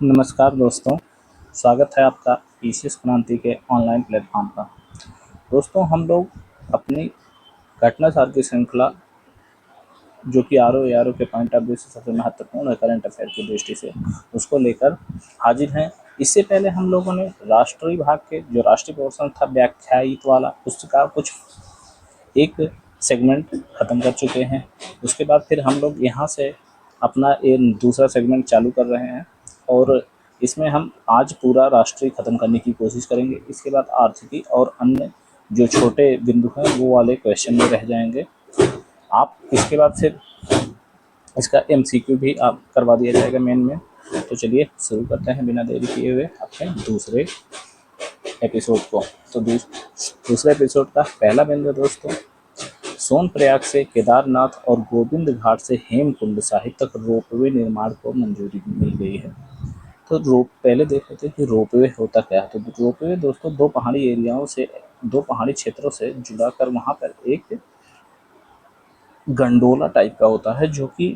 नमस्कार दोस्तों, स्वागत है आपका पीसीएस क्रांति के ऑनलाइन प्लेटफॉर्म पर। दोस्तों, हम लोग अपनी घटना सार की श्रृंखला जो कि आर ओ के पॉइंट ऑफ व्यू से सबसे महत्वपूर्ण है करंट अफेयर की दृष्टि से, उसको लेकर हाजिर हैं। इससे पहले हम लोगों ने राष्ट्रीय भाग के जो राष्ट्रीय पोर्शन था व्याख्यायित वाला, उसका कुछ एक सेगमेंट ख़त्म कर चुके हैं। उसके बाद फिर हम लोग यहाँ से अपना ये दूसरा सेगमेंट चालू कर रहे हैं और इसमें हम आज पूरा राष्ट्रीय ख़त्म करने की कोशिश करेंगे। इसके बाद आर्थिकी और अन्य जो छोटे बिंदु हैं वो वाले क्वेश्चन में रह जाएंगे। आप इसके बाद फिर इसका एमसीक्यू भी आप करवा दिया जाएगा मेन में। तो चलिए शुरू करते हैं बिना देरी किए हुए अपने दूसरे एपिसोड को। तो दूसरे एपिसोड का पहला बिंदु दोस्तों, सोनप्रयाग से केदारनाथ और गोविंद घाट से हेमकुंड साहिब तक रोपवे निर्माण को मंजूरी मिल गई है। तो पहले देख लेते हैं कि रोपवे होता क्या है। तो रोपवे दोस्तों दो पहाड़ी क्षेत्रों से जुड़ाकर वहाँ पर एक गंडोला टाइप का होता है, जो कि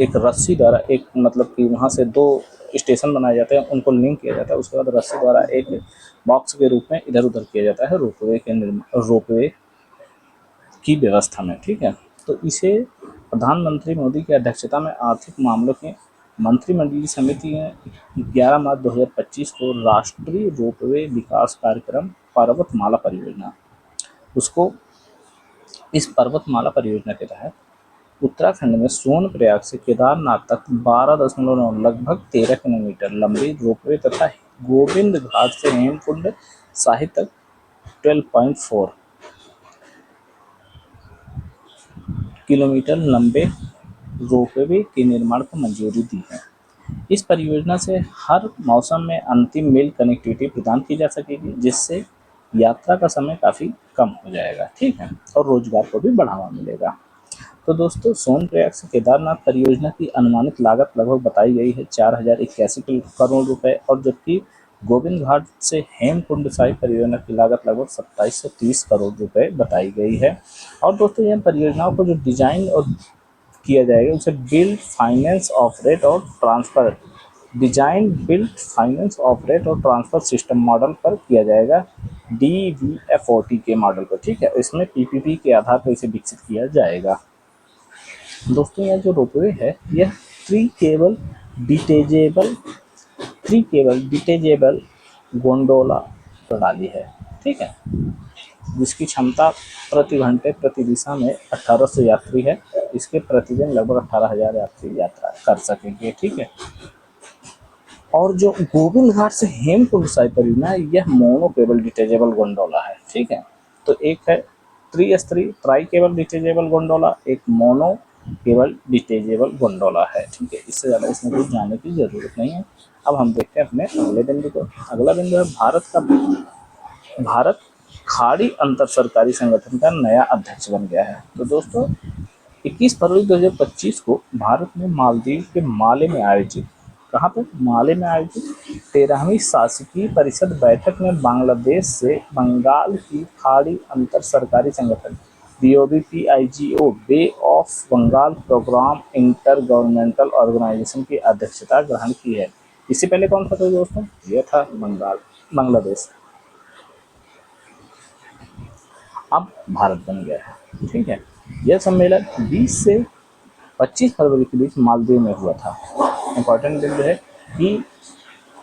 एक रस्सी द्वारा एक मतलब कि वहाँ से दो स्टेशन बनाए जाते हैं, उनको लिंक किया जाता है। उसके बाद रस्सी द्वारा एक बॉक्स के रूप में इधर उधर किया जाता है रोपवे की व्यवस्था में। ठीक है, तो इसे प्रधानमंत्री मोदी की अध्यक्षता में आर्थिक मामलों की मंत्रिमंडलीय समिति ने 11 मार्च 2025 को राष्ट्रीय रोपवे विकास कार्यक्रम पर्वतमाला परियोजना, उसको इस पर्वतमाला परियोजना के तहत उत्तराखंड में सोनप्रयाग से केदारनाथ तक 12.9 लगभग 13 किलोमीटर लंबी रोपवे तथा गोविंद घाट से हेमकुंड साहिब तक 12.4 किलोमीटर लंबे रोपवे के निर्माण को मंजूरी दी है। इस परियोजना से हर मौसम में अंतिम मील कनेक्टिविटी प्रदान की जा सकेगी, जिससे यात्रा का समय काफ़ी कम हो जाएगा। ठीक है, और रोजगार को भी बढ़ावा मिलेगा। तो दोस्तों, सोनप्रयाग से केदारनाथ परियोजना की अनुमानित लागत लगभग बताई गई है 4081 करोड़ रुपए, और जबकि गोविंद घाट से हेमकुंड साहिब परियोजना की लागत लगभग 2730 करोड़ रुपए बताई गई है। और दोस्तों, यह परियोजनाओं को जो डिजाइन और किया जाएगा उसे बिल्ड फाइनेंस ऑपरेट और ट्रांसफर सिस्टम मॉडल पर किया जाएगा, DVFOT के मॉडल पर। ठीक है, इसमें PPP के आधार पर इसे विकसित किया जाएगा। दोस्तों, यह जो रोपवे है यह थ्री केबल डिटेचेबल गोंडोला प्रणाली है। ठीक है, जिसकी क्षमता प्रति घंटे प्रति दिशा में 1800 यात्री है। इसके प्रतिदिन लगभग 18,000 यात्री यात्रा कर सकेंगे। ठीक है, और जो गोविंद घाट से हेमकुंड साहिब परियोजना है यह मोनो केबल डिटेचेबल गोंडोला है। ठीक है, तो एक है ट्राई केबल डिटेचेबल गोंडोला, एक मोनो केबल डिटेचेबल गोंडोला है। ठीक है, इससे ज़्यादा इसमें कुछ जानने की ज़रूरत नहीं है। अब हम देखते हैं अपने अगले बिंदु को। अगला बिंदु है भारत खाड़ी अंतर सरकारी संगठन का नया अध्यक्ष बन गया है। तो दोस्तों, 21 फरवरी 2025 को भारत में मालदीव के माले में आयोजित 13वीं शासकीय परिषद बैठक में बांग्लादेश से बंगाल की खाड़ी अंतर सरकारी संगठन BOBPIGO bay of Bengal programme intergovernmental organisation की अध्यक्षता ग्रहण की है। इससे पहले कौन था तो दोस्तों, यह था बांग्लादेश। अब भारत बन गया है। ठीक है, यह सम्मेलन 20 से 25 फरवरी के बीच मालदीव में हुआ था। इम्पोर्टेंट बिंदु है कि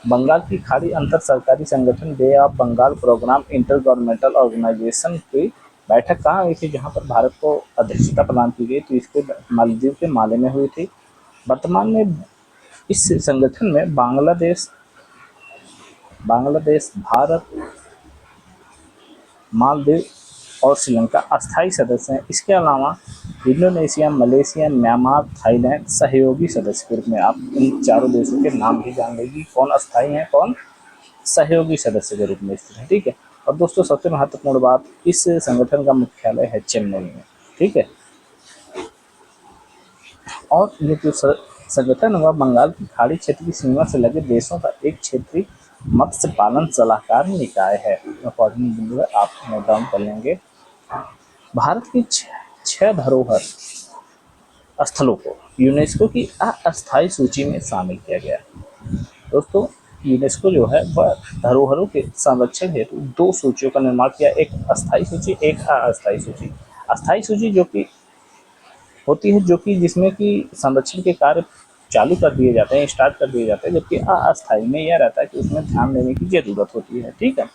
बंगाल की खाड़ी अंतर सरकारी संगठन bay of Bengal programme intergovernmental organisation की बैठक कहाँ हुई थी, जहाँ पर भारत को अध्यक्षता प्रदान की गई। तो इसके मालदीव के माले में हुई थी। वर्तमान में इस संगठन में बांग्लादेश, भारत, मालदीव और श्रीलंका अस्थायी सदस्य हैं। इसके अलावा इंडोनेशिया, मलेशिया, म्यांमार, थाईलैंड सहयोगी सदस्य के रूप में आप इन चारों देशों के नाम भी जान लेंगे, कौन अस्थायी हैं कौन सहयोगी सदस्य के रूप में स्थित है। ठीक है, और दोस्तों सबसे महत्वपूर्ण बात, इस संगठन का मुख्यालय है चेन्नई में। ठीक है, और ये जो संगठन हुआ बंगाल की खाड़ी क्षेत्र की सीमा से लगे देशों का एक क्षेत्रीय मत्स्य पालन सलाहकार निकाय है। इंपॉर्टेंट बिंदु है, आप नोट डाउन कर लेंगे। भारत की 6 धरोहर स्थलों को यूनेस्को की अस्थायी सूची में शामिल किया गया। दोस्तों यूनेस्को जो है वह धरोहरों के संरक्षण हेतु 2 सूचियों का निर्माण किया, एक अस्थायी सूची, एक अस्थायी सूची। अस्थायी सूची जो कि होती है, जो कि जिसमें कि संरक्षण के कार्य चालू कर दिए जाते हैं, स्टार्ट कर दिए जाते हैं, जबकि अस्थायी में यह रहता है कि उसमें ध्यान देने की ज़रूरत होती है। ठीक है,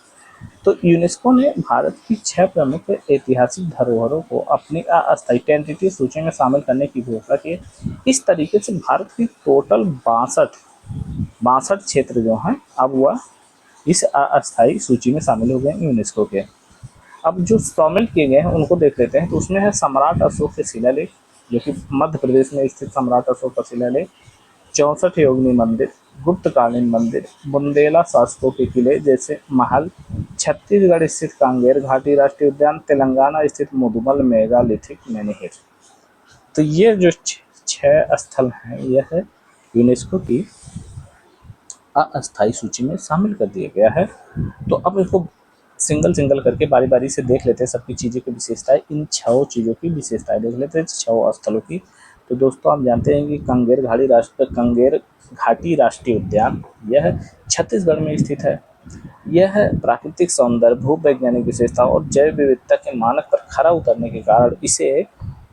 तो यूनेस्को ने भारत की 6 प्रमुख ऐतिहासिक धरोहरों को अपनी अस्थायी टेंटेटिव सूची में शामिल करने की घोषणा की। इस तरीके से भारत की टोटल 62 क्षेत्र जो हैं अब वह इस अस्थायी सूची में शामिल हो गए यूनेस्को के। अब जो शामिल किए गए हैं उनको देख लेते हैं। तो उसमें है सम्राट अशोक के शिलालेख, जो कि मध्य प्रदेश में स्थित सम्राट अशोक का शिलालेख, 64 योगिनी मंदिर, गुप्तकालीन मंदिर, बुंदेला शासकों के किले जैसे महल, छत्तीसगढ़ स्थित कांगेर घाटी राष्ट्रीय उद्यान, तेलंगाना स्थित मुदुमल मेगालिथिक मेनिहिर। तो ये जो 6 स्थल हैं यह है यूनेस्को की अस्थायी सूची में शामिल कर दिया गया है। तो अब इसको सिंगल सिंगल करके बारी बारी से देख लेते हैं सबकी चीज़ों की विशेषताएं। इन 6 चीज़ों की विशेषताएं देख लेते हैं, 6 स्थलों की। तो दोस्तों आप जानते हैं कि कंगेर घाटी राष्ट्रीय उद्यान यह छत्तीसगढ़ में स्थित है। यह प्राकृतिक सौंदर्य, भूवैज्ञानिक विशेषता और जैव विविधता के मानक पर खरा उतरने के कारण इसे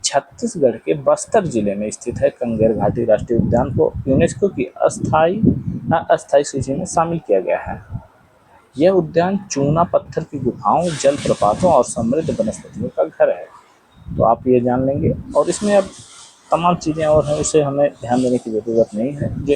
छत्तीसगढ़ के बस्तर जिले में स्थित है। कंगेर घाटी राष्ट्रीय उद्यान को यूनेस्को की अस्थायी सूची में शामिल किया गया है। यह उद्यान चूना पत्थर की गुफाओं, जलप्रपातों और समृद्ध वनस्पतियों का घर है। तो आप ये जान लेंगे, और इसमें अब तमाम चीज़ें और हैं, उसे हमें ध्यान देने की ज़रूरत नहीं है। जो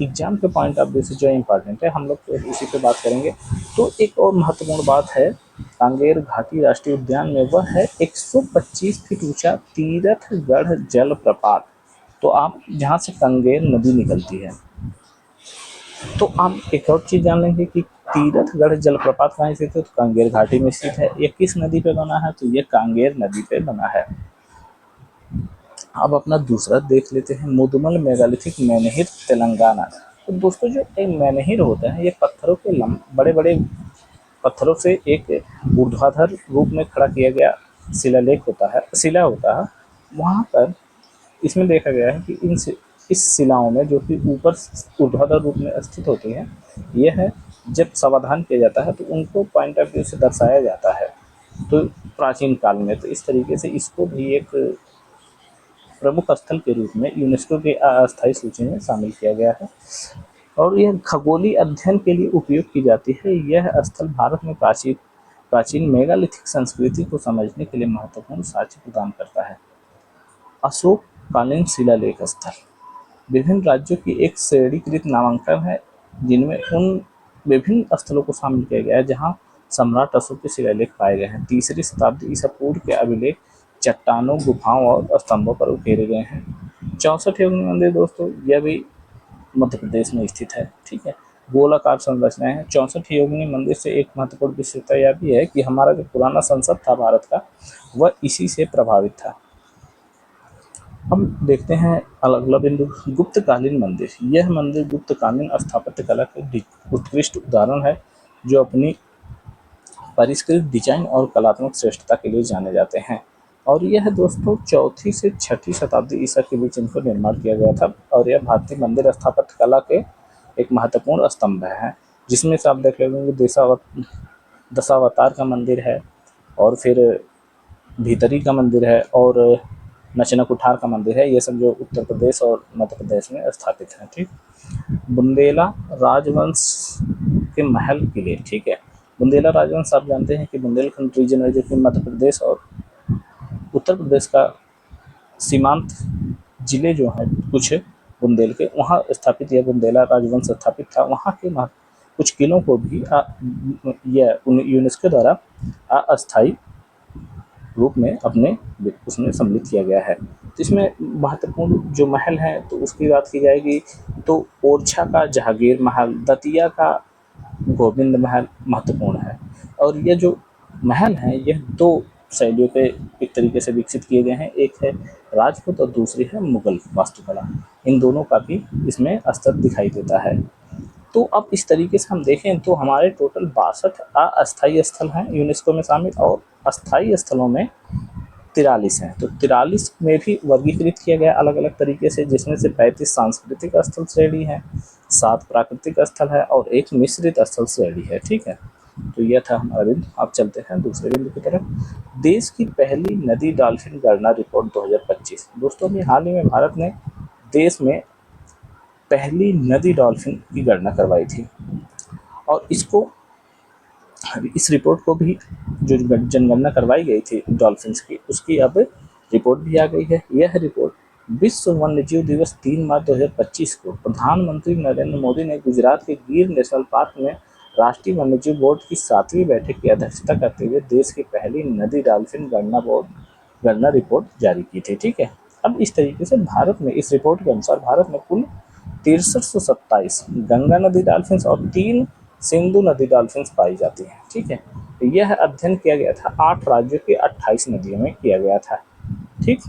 एग्जाम के पॉइंट ऑफ व्यू से जो इम्पोर्टेंट है हम लोग तो इसी पे बात करेंगे। तो एक और महत्वपूर्ण बात है कांगेर घाटी राष्ट्रीय उद्यान में, वह है 125 फीट ऊंचा तीरथगढ़ जलप्रपात। तो आप जहाँ से कंगेर नदी निकलती है, तो आप एक और चीज़ जान लेंगे कि तीरथगढ़ जलप्रपात कहाँ स्थित है, तो कांगेर घाटी में स्थित है। ये किस नदी पे बना है, तो ये कांगेर नदी पे बना है। अब अपना दूसरा देख लेते हैं, मुदुमल मेगालिथिक मेनिहिर तेलंगाना। तो दोस्तों जो एक मेनिहिर होता है, ये पत्थरों के बड़े बड़े पत्थरों से एक ऊर्ध्वाधर रूप में खड़ा किया गया शिला होता है। वहाँ पर इसमें देखा गया है कि इस शिलाओं में, जो कि ऊपर ऊर्ध्वाधर रूप में स्थित होती हैं, यह है जब समाधान किया जाता है तो उनको पॉइंट ऑफ व्यू से दर्शाया जाता है। तो प्राचीन काल में तो इस तरीके से इसको भी एक प्रमुख स्थल के रूप में यूनेस्को के अस्थायी सूची में शामिल किया गया है। और यह खगोलीय अध्ययन के लिए उपयोग की जाती है। यह स्थल भारत में प्राचीन मेगालिथिक संस्कृति को समझने के लिए महत्वपूर्ण साक्ष्य प्रदान करता है। अशोक कालीन शिलालेख स्थल विभिन्न राज्यों की एक श्रेणीकृत नामांकन है, जिनमें उन विभिन्न स्थलों को शामिल किया गया है जहां सम्राट अशोक के शिलालेख पाए गए हैं। 3री शताब्दी ईसा पूर्व के अभिलेख चट्टानों, गुफाओं और स्तंभों पर उकेरे गए हैं। 64 योगिनी मंदिर दोस्तों, यह भी मध्य प्रदेश में स्थित है। ठीक है, गोलाकार संरचना है। 64 योगिनी मंदिर से एक महत्वपूर्ण विशेषता यह भी है कि हमारा जो पुराना संसद था भारत का, वह इसी से प्रभावित था। हम देखते हैं अगला बिंदु, गुप्तकालीन मंदिर। यह मंदिर गुप्तकालीन स्थापत्य कला के उत्कृष्ट उदाहरण है, जो अपनी परिष्कृत डिजाइन और कलात्मक श्रेष्ठता के लिए जाने जाते हैं। और यह दोस्तों 4वीं से 6वीं शताब्दी ईसा के बीच इनको निर्माण किया गया था। और यह भारतीय मंदिर स्थापत्य कला के एक महत्वपूर्ण स्तंभ है, जिसमें से आप देख लेंगे दशावतार का मंदिर है, और फिर भीतरी का मंदिर है, और नचना कुठार का मंदिर है। ये सब जो उत्तर प्रदेश और मध्य प्रदेश में स्थापित हैं। ठीक, बुंदेला राजवंश के महल किले। ठीक है, बुंदेला राजवंश आप जानते हैं कि बुंदेलखंड रीजन है, जो कि मध्य प्रदेश और उत्तर प्रदेश का सीमांत जिले जो हैं कुछ बुंदेल के, वहाँ स्थापित यह बुंदेला राजवंश स्थापित था। वहाँ के कुछ किलों को भी यूनेस्को द्वारा अस्थायी रूप में अपने उसमें सम्मिलित किया गया है। तो इसमें महत्वपूर्ण जो महल हैं तो उसकी बात की जाएगी तो ओरछा का जहांगीर महल, दतिया का गोविंद महल महत्वपूर्ण है। और ये जो महल हैं यह 2 शैलियों पे एक तरीके से विकसित किए गए हैं, एक है राजपूत और दूसरी है मुगल वास्तुकला। इन दोनों का भी इसमें स्तर दिखाई देता है। तो अब इस तरीके से हम देखें तो हमारे टोटल 62 अस्थायी स्थल हैं यूनेस्को में शामिल, और अस्थायी स्थलों में 43 हैं। तो 43 में भी वर्गीकृत किया गया अलग अलग तरीके से, जिसमें से 35 सांस्कृतिक स्थल श्रेणी हैं, 7 प्राकृतिक स्थल है और 1 मिश्रित स्थल श्रेणी है। ठीक है, तो यह था हमारा बिंदु। अब चलते हैं दूसरे बिंदु की तरफ। देश की पहली नदी डॉल्फिन गणना रिपोर्ट 2025। दोस्तों अभी हाल ही में भारत ने देश में पहली नदी डॉल्फिन की गणना करवाई थी और इस रिपोर्ट को भी जो जनगणना करवाई गई थी डॉल्फिन्स की, उसकी अब रिपोर्ट भी आ गई है। यह रिपोर्ट विश्व वन्यजीव दिवस 3 मार्च 2025 को प्रधानमंत्री नरेंद्र मोदी ने गुजरात के गिर नेशनल पार्क में राष्ट्रीय वन्यजीव बोर्ड की 7वीं बैठक की अध्यक्षता करते हुए देश की पहली नदी डॉल्फिन गणना रिपोर्ट जारी की थी। ठीक है, अब इस तरीके से भारत में, इस रिपोर्ट के अनुसार भारत में कुल 6327 गंगा नदी डॉल्फिन्स और 3 सिंधु नदी डॉल्फिन्स पाई जाती हैं। ठीक है, तो यह अध्ययन किया गया था 8 राज्यों के 28 नदियों में किया गया था। ठीक,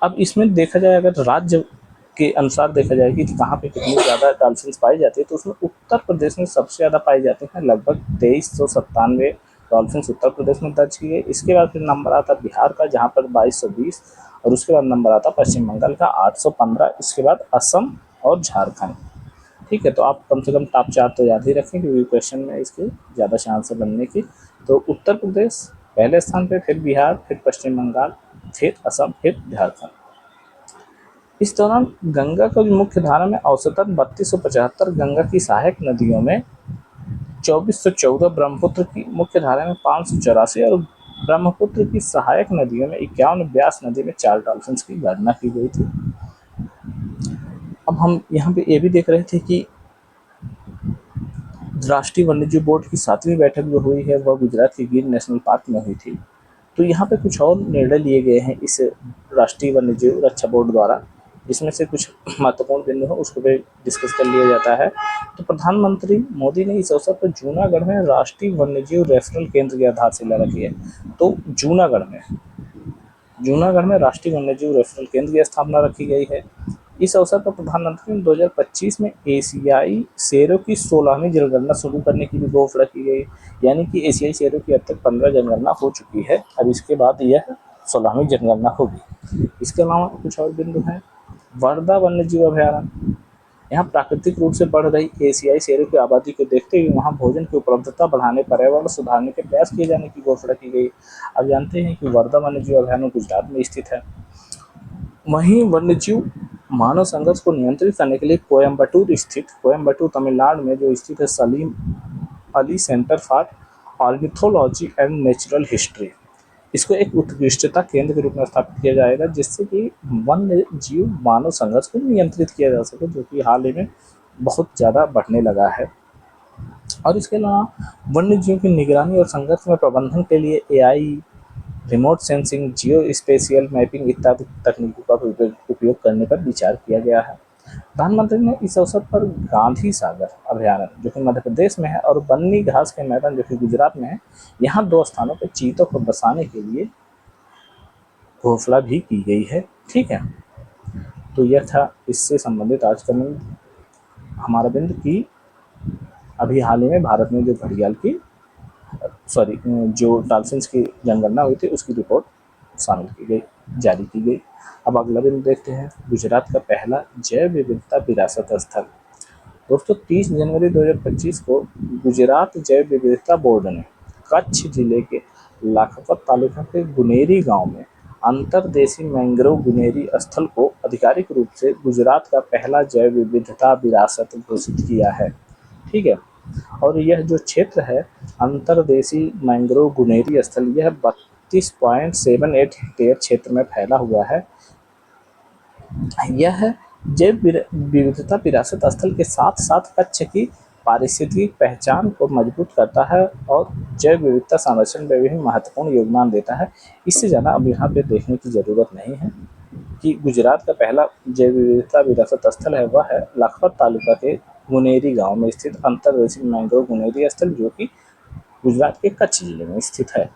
अब इसमें देखा जाए, अगर राज्य के अनुसार देखा जाए कि कहाँ पे कितनी ज़्यादा डॉल्फिन्स पाई जाती है, तो उसमें उत्तर प्रदेश में सबसे ज़्यादा पाई जाती हैं, लगभग 2397 डॉल्फिन्स उत्तर प्रदेश में दर्ज की गई। इसके बाद फिर नंबर आता बिहार का, जहाँ पर 2220, और उसके बाद नंबर आता पश्चिम बंगाल का 815, इसके बाद असम और झारखंड। ठीक है, तो आप कम से कम टॉप 4 तो याद ही रखें क्योंकि क्वेश्चन में इसके ज़्यादा चांस है बनने की। तो उत्तर प्रदेश पहले स्थान पे, फिर बिहार, फिर पश्चिम बंगाल, फिर असम, फिर झारखंड। इस दौरान गंगा का जो मुख्य धारा में औसतन 3275 गंगा की सहायक नदियों में 2414, ब्रह्मपुत्र की मुख्य धारा में 584 और ब्रह्मपुत्र की सहायक नदियों में 51, ब्यास नदी में 4 डॉल्फिन्स की गणना की गई थी। अब हम यहाँ पे ये भी देख रहे थे कि राष्ट्रीय वन्यजीव बोर्ड की 7वीं बैठक जो हुई है वह गुजरात के गिर नेशनल पार्क में हुई थी। तो यहाँ पे कुछ और निर्णय लिए गए हैं इस राष्ट्रीय वन्यजीव रक्षा बोर्ड द्वारा, जिसमें से कुछ महत्वपूर्ण बिंदु है उसको भी डिस्कस कर लिया जाता है। तो प्रधानमंत्री मोदी ने इस अवसर पर जूनागढ़ में राष्ट्रीय वन्यजीव रेफरल केंद्र की आधारशिला रखी है। तो जूनागढ़ में राष्ट्रीय वन्यजीव रेफरल केंद्र की स्थापना रखी गई है। इस अवसर पर प्रधानमंत्री ने 2025 में एशियाई शेरों की 16वीं जनगणना शुरू करने की भी घोषणा की गई। यानी कि एशियाई शेरों की अब तक 15 जनगणना हो चुकी है, अब इसके बाद यह 16वीं जनगणना होगी। इसके अलावा कुछ और बिंदु हैं। वर्धा वन्यजीव अभयारण्य, यहाँ प्राकृतिक रूप से बढ़ रही एशियाई शेरों की आबादी को देखते हुए वहाँ भोजन की उपलब्धता बढ़ाने, पर्यावरण सुधारने के प्रयास किए जाने की घोषणा की गई। आप जानते हैं कि वर्धा वन्यजीव अभयारण्य गुजरात में स्थित है। वहीं वन्यजीव मानव संघर्ष को नियंत्रित करने के लिए कोयम्बटूर तमिलनाडु में जो स्थित है Salim Ali centre for ornithology and natural history, इसको एक उत्कृष्टता केंद्र के रूप में स्थापित किया जाएगा, जिससे कि वन्य जीव मानव संघर्ष को नियंत्रित किया जा सके, जो कि हाल ही में बहुत ज़्यादा बढ़ने लगा है। और इसके अलावा वन्य जीव की निगरानी और संघर्ष में प्रबंधन के लिए AI, रिमोट सेंसिंग, जियो स्पेशियल मैपिंग इत्यादि तकनीकों का उपयोग करने पर विचार किया गया है। प्रधानमंत्री ने इस अवसर पर गांधी सागर अभयारण्य जो कि मध्य प्रदेश में है और बन्नी घास के मैदान जो कि गुजरात में है, यहाँ 2 स्थानों पर चीतों को बसाने के लिए घोषणा भी की गई है। ठीक है, तो यह था इससे संबंधित आज का हमारा बिंदु की अभी हाल ही में भारत में जो घड़ियाल की जो डॉल्फिन्स की जनगणना हुई थी उसकी रिपोर्ट शामिल की गई, जारी की गई। अब अगला बिंदु देखते हैं, गुजरात का पहला जैव विविधता विरासत स्थल। दोस्तों 30 जनवरी 2025 को गुजरात जैव विविधता बोर्ड ने कच्छ जिले के लाखपत तालुका के गुनेरी गांव में अंतर्देशीय मैंग्रोव गुनेरी स्थल को आधिकारिक रूप से गुजरात का पहला जैव विविधता विरासत घोषित किया है। ठीक है, और यह जो क्षेत्र है अंतर्देशीय मैंग्रोव गुनेरी स्थल, यह 32.78 हेक्टेयर क्षेत्र में फैला हुआ है। यह जैव विविधता विरासत स्थल के साथ साथ कच्छ की पारिस्थितिक पहचान को मजबूत करता है और जैव विविधता संरक्षण में भी महत्वपूर्ण योगदान देता है। इससे ज़्यादा अब यहाँ पे देखने की ज़रूरत नहीं है कि गुजरात का पहला जैव विविधता विरासत स्थल है वह है लखपत तालुका के गुनेरी गांव में स्थित अंतर्देशीय मैंग्रोव गुनेरी स्थल, जो कि गुजरात के कच्छ जिले में स्थित है।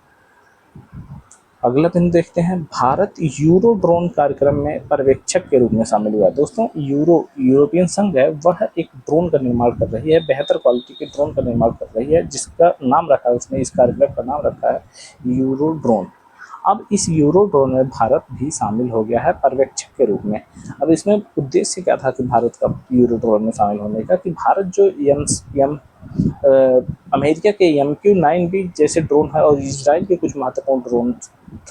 अगला दिन देखते हैं, भारत यूरो ड्रोन कार्यक्रम में पर्यवेक्षक के रूप में शामिल हुआ। दोस्तों यूरोपियन संघ है वह एक ड्रोन का निर्माण कर रही है, बेहतर क्वालिटी के ड्रोन का निर्माण कर रही है, जिसका नाम रखा है उसने, इस कार्यक्रम का नाम रखा है यूरो ड्रोन। अब इस यूरो ड्रोन में भारत भी शामिल हो गया है पर्यवेक्षक के रूप में। अब इसमें उद्देश्य क्या था कि भारत का यूरो ड्रोन में शामिल होने का, कि भारत जो अमेरिका के MQ-9B जैसे ड्रोन है और इजराइल के कुछ महत्वपूर्ण ड्रोन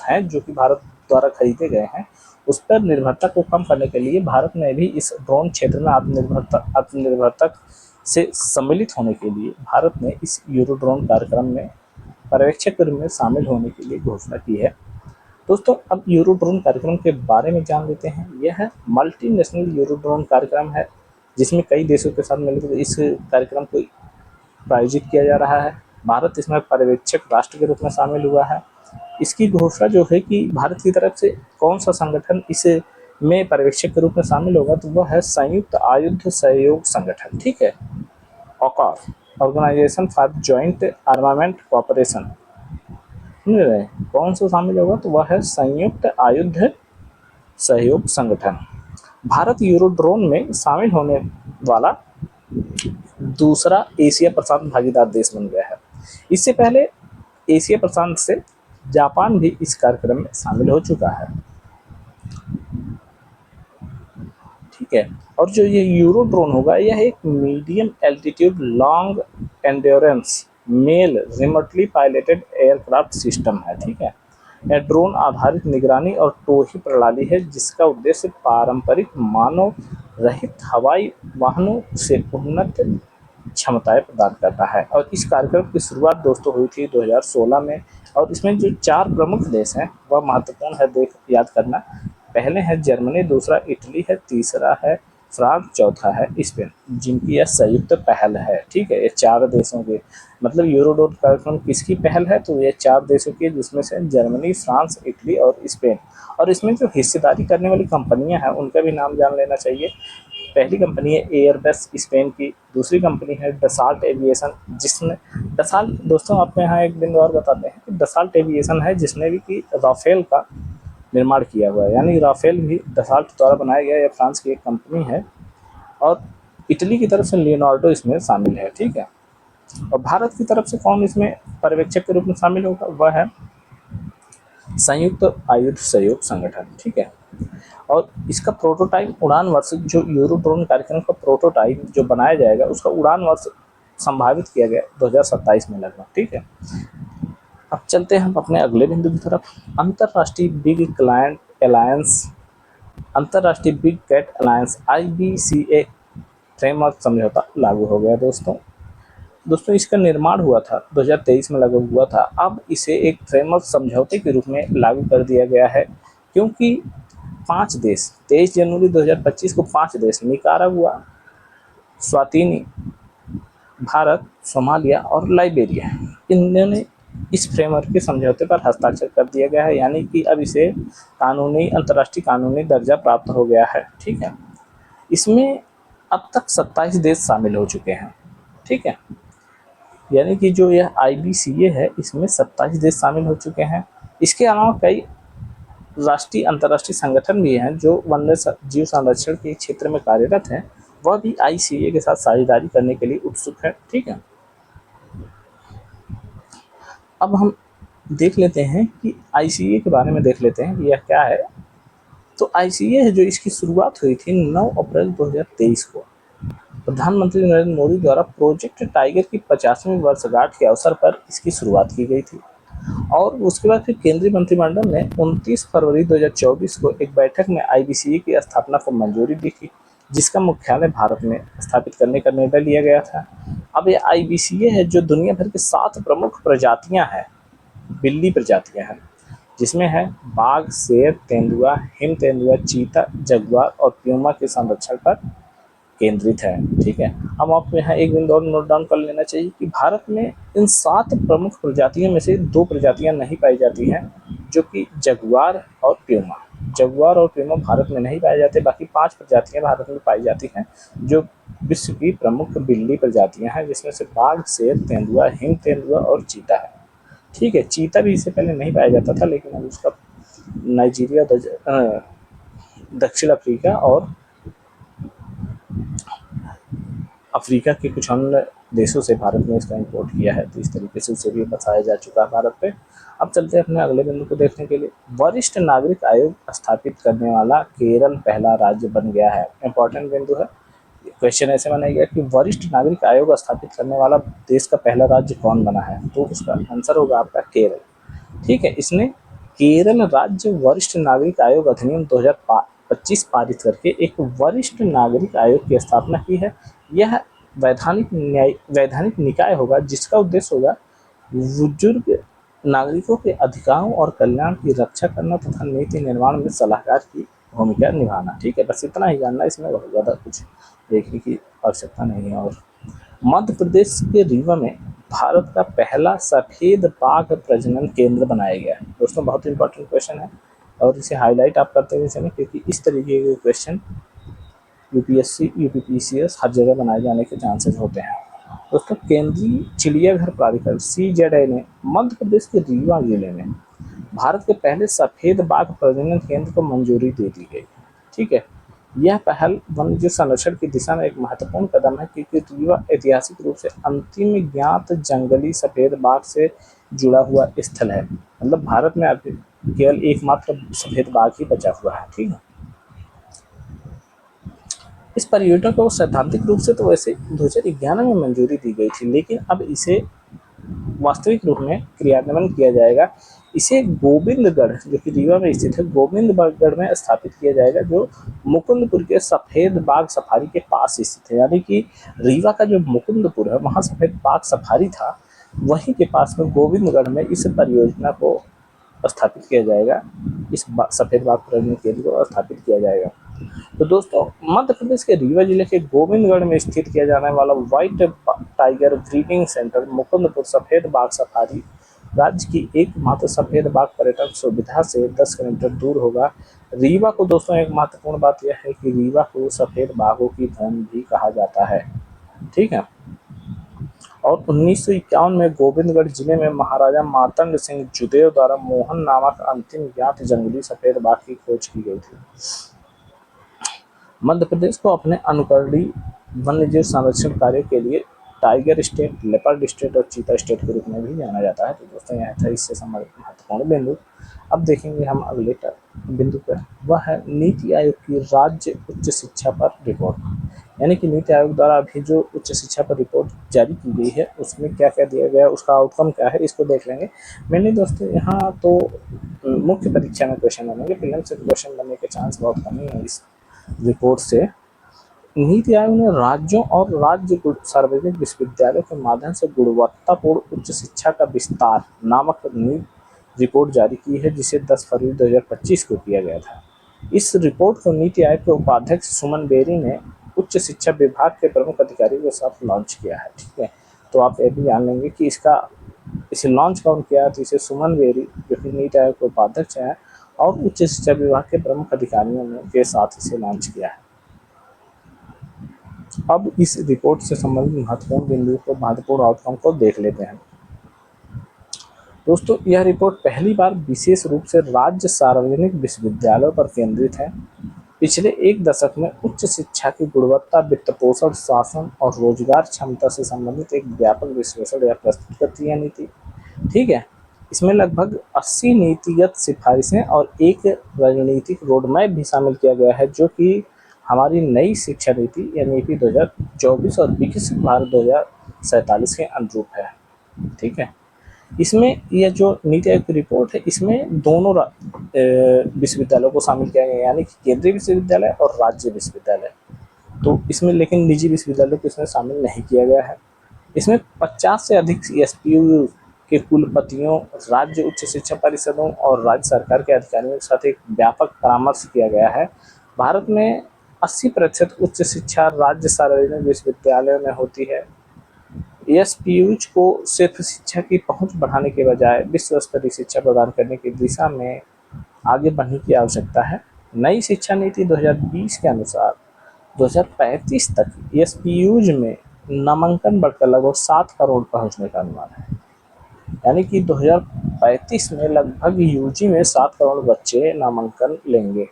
हैं जो कि भारत द्वारा खरीदे गए हैं, उस पर निर्भरता को कम करने के लिए भारत ने भी इस ड्रोन क्षेत्र में आत्मनिर्भरता से सम्मिलित होने के लिए भारत ने इस यूरो ड्रोन कार्यक्रम में पर्यवेक्षक के रूप में शामिल होने के लिए घोषणा की है। दोस्तों, अब यूरो ड्रोन कार्यक्रम के बारे में जान लेते हैं। यह मल्टीनेशनल यूरो ड्रोन कार्यक्रम है जिसमें कई देशों के साथ मिलकर इस कार्यक्रम को प्रायोजित किया जा रहा है। भारत इसमें पर्यवेक्षक राष्ट्र के रूप में शामिल हुआ है। इसकी घोषणा जो है कि भारत की तरफ से कौन सा संगठन इस में पर्यवेक्षक के रूप में शामिल होगा, तो वह है संयुक्त आयुध सहयोग संगठन। ठीक है, ऑकार, organisation for joint armament cooperation. सुन रहे हैं, कौन सा शामिल होगा, तो वह है संयुक्त आयुध सहयोग संगठन। भारत यूरो ड्रोन में शामिल होने वाला दूसरा एशिया प्रशांत भागीदार देश बन गया है। इससे पहले एशिया प्रशांत से जापान भी इस कार्यक्रम में शामिल हो चुका है। ठीक है, और जो ये यूरो ड्रोन होगा यह एक medium altitude long endurance male remotely piloted aircraft system है। ठीक है, यह ड्रोन आधारित निगरानी और टोही प्रणाली है जिसका उद्देश्य पारंपरिक मानव रहित हवाई वाहनों से उन्नत क्षमताएं प्रदान करता है। और इस कार्यक्रम की शुरुआत दोस्तों हुई थी 2016 में, और इसमें जो 4 प्रमुख देश हैं वह महत्वपूर्ण है देख याद करना। पहले है जर्मनी, दूसरा इटली है, तीसरा है फ्रांस, चौथा है स्पेन, जिनकी यह संयुक्त पहल है। ठीक है, ये 4 देशों की, मतलब यूरो ड्रोन कार्यक्रम किसकी पहल है, तो ये 4 देशों की, जिसमें से जर्मनी, फ्रांस, इटली और स्पेन। और इसमें जो हिस्सेदारी करने वाली कंपनियां हैं उनका भी नाम जान लेना चाहिए। पहली कंपनी है एयरबस स्पेन की, दूसरी कंपनी है डसाल्ट एविएशन, जिसने डसाल्ट, दोस्तों आपको यहाँ एक बिंदु और बताते हैं कि डसाल्ट एविएशन है जिसने भी कि राफेल का निर्माण किया हुआ है, यानी राफेल भी डसाल्ट द्वारा बनाया गया, यह फ्रांस की एक कंपनी है। और इटली की तरफ से लियोनार्डो इसमें शामिल है। ठीक है, और भारत की तरफ से कौन इसमें पर्यवेक्षक के रूप में शामिल होगा, वह है संयुक्त आयुध सहयोग संगठन। ठीक है, और इसका प्रोटोटाइप उड़ान वर्ष, जो यूरो ड्रोन कार्यक्रम का प्रोटोटाइप जो बनाया जाएगा उसका उड़ान वर्ष संभावित किया गया 2027 में लगभग। ठीक है, अब चलते हैं हम अपने अगले बिंदु की तरफ। अंतर्राष्ट्रीय बिग क्लाइंट अलायंस, अंतर्राष्ट्रीय big cat alliance IBCA framework समझौता लागू हो गया। दोस्तों इसका निर्माण हुआ था 2023 में लागू हुआ था। अब इसे एक फ्रेमवर्क समझौते के रूप में लागू कर दिया गया है, क्योंकि 5 देश 23 जनवरी 2025 को 5 देश निकारागुआ, स्वातिनी, भारत, सोमालिया और लाइबेरिया, इन्होंने इस फ्रेमवर्क के समझौते पर हस्ताक्षर कर दिया गया है, यानी कि अब इसे अंतर्राष्ट्रीय कानूनी दर्जा प्राप्त हो गया है। ठीक है, इसमें अब तक 27 देश शामिल हो चुके हैं। ठीक है, यानी कि जो यह IBCA है इसमें 27 देश शामिल हो चुके हैं। इसके अलावा कई राष्ट्रीय अंतर्राष्ट्रीय संगठन भी हैं जो वन्य जीव संरक्षण के क्षेत्र में कार्यरत हैं, वह भी ICA के साथ साझेदारी करने के लिए उत्सुक है। ठीक है, अब हम देख लेते हैं कि ICA के बारे में देख लेते हैं कि यह क्या है। तो ICA है जो इसकी शुरुआत हुई थी 9 अप्रैल 2023 को प्रधानमंत्री नरेंद्र मोदी द्वारा प्रोजेक्ट टाइगर की 50वीं वर्षगांठ के अवसर पर इसकी शुरुआत की गई थी। और उसके बाद फिर केंद्रीय मंत्रिमंडल ने 29 फरवरी 2024 को एक बैठक में IBCA की स्थापना को मंजूरी दी थी, जिसका मुख्यालय भारत में स्थापित करने का निर्णय लिया गया था। अब ये IBCA है जो दुनिया भर के 7 प्रमुख प्रजातियां हैं, बिल्ली प्रजातियां हैं, जिसमें है बाघ, शेर, तेंदुआ, हिम तेंदुआ, चीता, जगुआर और प्यूमा के संरक्षण पर केंद्रित है। ठीक है, अब आपको यहाँ एक बिंदु और नोट डाउन कर लेना चाहिए कि भारत में इन 7 प्रमुख प्रजातियों में से 2 प्रजातियां नहीं पाई जाती हैं, जो कि जगुआर और प्यूमा। जगुआर और प्यूमा भारत में नहीं पाए जाते, बाकी 5 प्रजातियां भारत में पाई जाती हैं जो विश्व की प्रमुख बिल्ली प्रजातियां हैं, जिसमें से बाघ, शेर, तेंदुआ, हिम तेंदुआ और चीता है। ठीक है, चीता भी इससे पहले नहीं पाया जाता था, लेकिन अब उसका नाइजीरिया, दक्षिण अफ्रीका और अफ्रीका के कुछ अन्य देशों से भारत ने इसका इंपोर्ट किया है। तो इस तरीके से उसे भी बताया जा चुका है भारत पे। अब चलते हैं अपने अगले बिंदु को देखने के लिए। वरिष्ठ नागरिक आयोग स्थापित करने वाला केरल पहला राज्य बन गया है। इंपॉर्टेंट बिंदु है। क्वेश्चन ऐसे बनाया गया कि वरिष्ठ नागरिक आयोग स्थापित करने वाला देश का पहला राज्य कौन बना है, तो उसका आंसर होगा आपका केरल। ठीक है, इसने केरल राज्य वरिष्ठ नागरिक आयोग अधिनियम 2025 पारित करके एक वरिष्ठ नागरिक आयोग की स्थापना की है। यह वैधानिक निकाय होगा जिसका उद्देश्य होगा बुजुर्ग नागरिकों के अधिकारों और कल्याण की रक्षा करना तथा नीति निर्माण में सलाहकार की भूमिका निभाना। ठीक है, बस इतना ही जानना, इसमें बहुत ज़्यादा कुछ देखने की आवश्यकता नहीं है। और मध्य प्रदेश के रीवा में भारत का पहला सफ़ेद बाघ प्रजनन केंद्र बनाया गया है। दोस्तों बहुत इंपॉर्टेंट क्वेश्चन है और इसे हाईलाइट आप करते हुए चलें, क्योंकि इस तरीके के क्वेश्चन यूपीएससी यूपीपीसीएस हर जगह बनाए जाने के चांसेस होते हैं। दोस्तों केंद्रीय चिड़ियाघर प्राधिकरण CZI ने मध्य प्रदेश के रीवा जिले में भारत के पहले सफ़ेद बाघ प्रजनन केंद्र को मंजूरी दे दी गई। ठीक है, यह पहल वन्यजीव संरक्षण की दिशा में एक महत्वपूर्ण कदम है, क्योंकि रीवा ऐतिहासिक रूप से अंतिम ज्ञात जंगली सफ़ेद बाघ से जुड़ा हुआ स्थल है। मतलब भारत में अभी केवल एकमात्र सफ़ेद बाघ ही बचा हुआ है। ठीक है, इस परियोजना को सैद्धांतिक रूप से तो वैसे 2011 में मंजूरी दी गई थी, लेकिन अब इसे वास्तविक रूप में क्रियान्वयन किया जाएगा। इसे गोविंदगढ़, जो कि रीवा में स्थित है, गोविंदगढ़ में स्थापित किया जाएगा, जो मुकुंदपुर के सफ़ेद बाघ सफारी के पास स्थित है। यानी कि रीवा का जो मुकुंदपुर है वहाँ सफ़ेद बाघ सफारी था, वहीं के पास में गोविंदगढ़ में इस परियोजना को स्थापित किया जाएगा। इस सफ़ेद बाघ प्रजनन केंद्र को स्थापित किया जाएगा। तो दोस्तों मध्य प्रदेश के रीवा जिले के गोविंदगढ़ में स्थित किया जाने वाला white tiger breeding centre Mukundpur सफ़ेद बाघ सफारी राज्य की एकमात्र सफ़ेद बाघ पर्यटन सुविधा से 10 किलोमीटर दूर होगा। रीवा को दोस्तों एक महत्वपूर्ण बात यह है कि रीवा को सफ़ेद बाघों की भूमि भी कहा जाता है। ठीक है, और 1951 में गोविंदगढ़ जिले में महाराजा मार्तंड सिंह जुदेव द्वारा मोहन नामक अंतिम ज्ञात जंगली सफ़ेद बाघ की खोज की गई थी। मध्य प्रदेश को अपने अनुकरणीय वन्यजीव संरक्षण कार्यों के लिए टाइगर स्टेट, लेपर्ड स्टेट और चीता स्टेट के रूप में भी जाना जाता है। तो दोस्तों यह था इससे संबंधित महत्वपूर्ण बिंदु। अब देखेंगे हम अगले बिंदु पर, वह है नीति आयोग की राज्य उच्च शिक्षा पर रिपोर्ट। यानी कि नीति आयोग द्वारा अभी जो उच्च शिक्षा पर रिपोर्ट जारी की गई है उसमें क्या क्या दिया गया है, उसका आउटकम क्या है, इसको देख लेंगे। मैंने दोस्तों यहाँ तो मुख्य परीक्षा में क्वेश्चन बनेंगे, प्रीलिम्स से क्वेश्चन बनने के चांस बहुत कम है इस रिपोर्ट से। नीति आयोग ने राज्यों और राज्य सार्वजनिक विश्वविद्यालयों के माध्यम से गुणवत्तापूर्ण उच्च शिक्षा का विस्तार नामक रिपोर्ट जारी की है, जिसे 10 फरवरी 2025 को किया गया था। इस रिपोर्ट को नीति आयोग के उपाध्यक्ष सुमन बेरी ने उच्च शिक्षा विभाग के प्रमुख अधिकारियों के साथ लॉन्च किया है। ठीक है, तो आप ये भी जान लेंगे कि इसे लॉन्च कौन किया, तो इसे सुमन बेरी जो कि नीति आयोग के उपाध्यक्ष हैं और उच्च शिक्षा विभाग के प्रमुख अधिकारियों ने के साथ इसे लॉन्च किया है। अब इस रिपोर्ट से संबंधित महत्वपूर्ण बिंदु को, महत्वपूर्ण आउटकम को देख लेते हैं। दोस्तों यह रिपोर्ट पहली बार विशेष रूप से राज्य सार्वजनिक विश्वविद्यालयों पर केंद्रित है। पिछले एक दशक में उच्च शिक्षा की गुणवत्ता, वित्तपोषण, शासन और रोजगार क्षमता से संबंधित एक व्यापक विश्लेषण या प्रस्तुत करती है नीति। ठीक है, इसमें लगभग 80 नीतिगत सिफारिशें और एक रणनीतिक रोडमैप भी शामिल किया गया है, जो कि हमारी नई शिक्षा नीति यानी कि 2024 और विकसित भारत 2047 के अनुरूप है। ठीक है, इसमें यह जो नीति आयोग की रिपोर्ट है इसमें दोनों विश्वविद्यालयों को शामिल किया गया, यानी कि केंद्रीय विश्वविद्यालय और राज्य विश्वविद्यालय। तो इसमें लेकिन निजी विश्वविद्यालयों को इसमें शामिल नहीं किया गया है। इसमें 50 से अधिक SPU के कुलपतियों, राज्य उच्च शिक्षा परिषदों और राज्य सरकार के अधिकारियों के साथ एक व्यापक परामर्श किया गया है। भारत में 80% उच्च शिक्षा राज्य सार्वजनिक विश्वविद्यालयों में होती है। SPUs को सिर्फ शिक्षा की पहुंच बढ़ाने के बजाय विश्व स्तरीय शिक्षा प्रदान करने की दिशा में आगे बढ़ने की आवश्यकता है। नई शिक्षा नीति 2020 के अनुसार 2035 तक SPUs में नामांकन बढ़कर लगभग 7 करोड़ पहुंचने का अनुमान है। यानी कि 2035 में लगभग UG में 7 करोड़ बच्चे नामांकन लेंगे।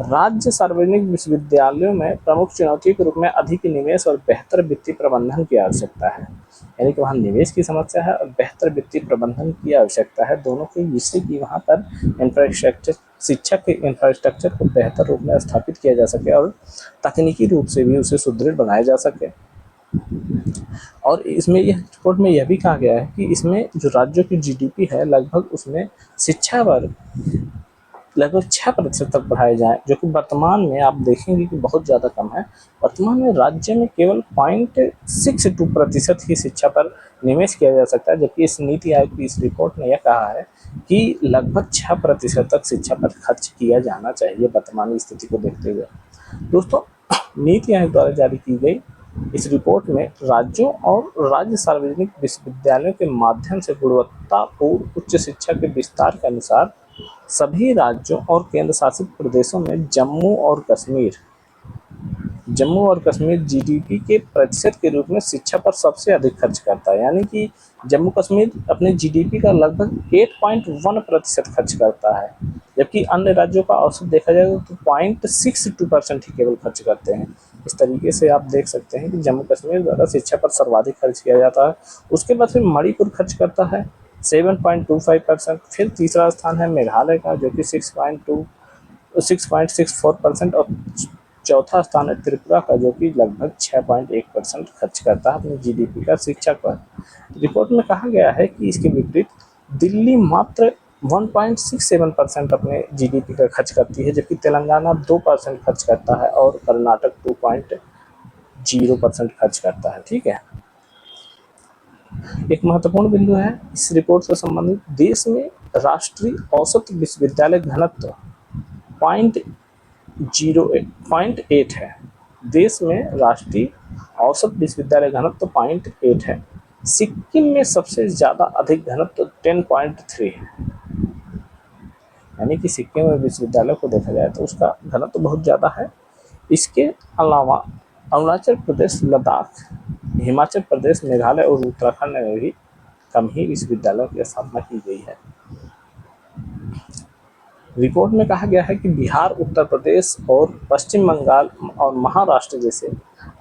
राज्य सार्वजनिक विश्वविद्यालयों में प्रमुख चुनौतियों के रूप में अधिक निवेश और बेहतर वित्तीय प्रबंधन की आवश्यकता है। यानी कि वहाँ निवेश की समस्या है और बेहतर वित्तीय प्रबंधन की आवश्यकता है, दोनों की, जिससे कि वहाँ पर इंफ्रास्ट्रक्चर, शिक्षा के इंफ्रास्ट्रक्चर को बेहतर रूप में स्थापित किया जा सके और तकनीकी रूप से भी उसे सुदृढ़ बनाया जा सके। और इसमें यह रिपोर्ट में यह भी कहा गया है कि इसमें जो राज्यों की जीडीपी है, लगभग उसमें शिक्षा पर लगभग 6% तक बढ़ाए जाएं, जो कि वर्तमान में आप देखेंगे कि बहुत ज़्यादा कम है। वर्तमान में राज्य में केवल 0.62% ही शिक्षा पर निवेश किया जा सकता है, जबकि इस नीति आयोग की इस रिपोर्ट ने यह कहा है कि लगभग 6% तक शिक्षा पर खर्च किया जाना चाहिए वर्तमान स्थिति को देखते हुए। दोस्तों, नीति आयोग द्वारा जारी की गई इस रिपोर्ट में राज्यों और राज्य सार्वजनिक विश्वविद्यालयों के माध्यम से गुणवत्तापूर्ण उच्च शिक्षा के विस्तार के अनुसार सभी राज्यों और केंद्र शासित प्रदेशों में जम्मू और कश्मीर जीडीपी के प्रतिशत के रूप में शिक्षा पर सबसे अधिक खर्च करता है। यानी कि जम्मू कश्मीर अपने जीडीपी का लगभग 8.1% खर्च करता है, जबकि अन्य राज्यों का औसत देखा जाए तो 0.62% ही केवल खर्च करते हैं। इस तरीके से आप देख सकते हैं कि जम्मू कश्मीर द्वारा शिक्षा पर सर्वाधिक खर्च किया जाता है। उसके बाद फिर मणिपुर खर्च करता है 7.25%। फिर तीसरा स्थान है मेघालय का, जो कि 6.64%, और चौथा स्थान है त्रिपुरा का, जो कि लगभग 6.1% खर्च करता है अपनी जीडीपी का शिक्षा पर। रिपोर्ट में कहा गया है कि इसके विपरीत दिल्ली मात्र 1.67% अपने जीडीपी का खर्च करती है, जबकि तेलंगाना 2% खर्च करता है और कर्नाटक 2.0% खर्च करता है। ठीक है, एक महत्वपूर्ण बिंदु है इस रिपोर्ट से संबंधित, देश में राष्ट्रीय औसत विश्वविद्यालय घनत्व 0.8 है। देश में राष्ट्रीय औसत विश्वविद्यालय घनत्व 0.8 है। सिक्किम में सबसे ज्यादा अधिक घनत्व 10.3 है। यानी कि सिक्किम में विश्वविद्यालय को देखा जाए तो उसका घनत्व बहुत ज़्यादा है। इसके अलावा अरुणाचल प्रदेश, लद्दाख, हिमाचल प्रदेश, मेघालय और उत्तराखंड में भी कम ही विश्वविद्यालयों की स्थापना की गई है। रिपोर्ट में कहा गया है कि बिहार, उत्तर प्रदेश और पश्चिम बंगाल और महाराष्ट्र जैसे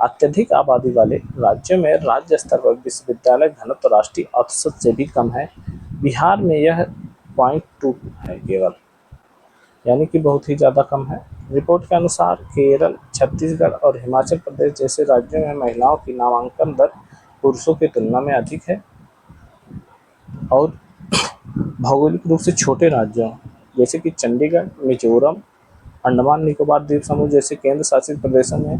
अत्यधिक आबादी वाले राज्यों में राज्य स्तर पर विश्वविद्यालय घनत्व राष्ट्रीय औसत से भी कम है। बिहार में यह 0.2 है केवल, यानी कि बहुत ही ज़्यादा कम है। रिपोर्ट के अनुसार केरल, छत्तीसगढ़ और हिमाचल प्रदेश जैसे राज्यों में महिलाओं की नामांकन दर पुरुषों की तुलना में अधिक है, और भौगोलिक रूप से छोटे राज्यों जैसे कि चंडीगढ़, मिजोरम, अंडमान निकोबार द्वीप समूह जैसे केंद्र शासित प्रदेशों में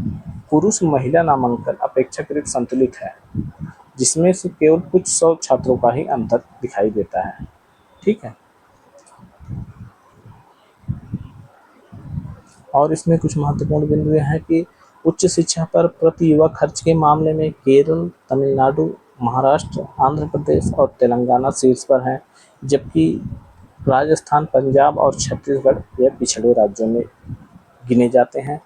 पुरुष महिला नामांकन अपेक्षाकृत संतुलित है, जिसमें से केवल कुछ 100 छात्रों का ही अंतर दिखाई देता है। ठीक है, और इसमें कुछ महत्वपूर्ण बिंदु हैं कि उच्च शिक्षा पर प्रति युवा खर्च के मामले में केरल, तमिलनाडु, महाराष्ट्र, आंध्र प्रदेश और तेलंगाना शीर्ष पर हैं, जबकि राजस्थान, पंजाब और छत्तीसगढ़ यह पिछड़े राज्यों में गिने जाते हैं।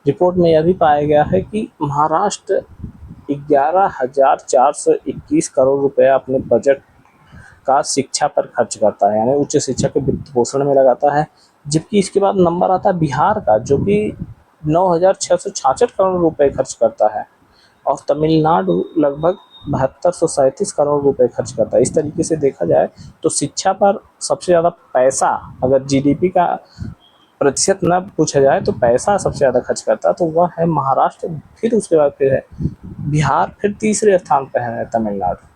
रिपोर्ट में यह भी पाया गया है कि महाराष्ट्र 11,421 करोड़ रुपए अपने बजट का शिक्षा पर खर्च करता है, यानी उच्च शिक्षा के वित्त पोषण में लगाता है, जबकि इसके बाद नंबर आता है बिहार का, जो कि 9,666 करोड़ रुपए खर्च करता है, और तमिलनाडु लगभग 7,237 करोड़ रुपए खर्च करता है। इस तरीके से देखा जाए तो शिक्षा पर सबसे ज़्यादा पैसा, अगर जीडीपी का प्रतिशत न पूछा जाए तो पैसा सबसे ज़्यादा खर्च करता है तो वह है महाराष्ट्र, फिर उसके बाद फिर है बिहार, फिर तीसरे स्थान पर है तमिलनाडु।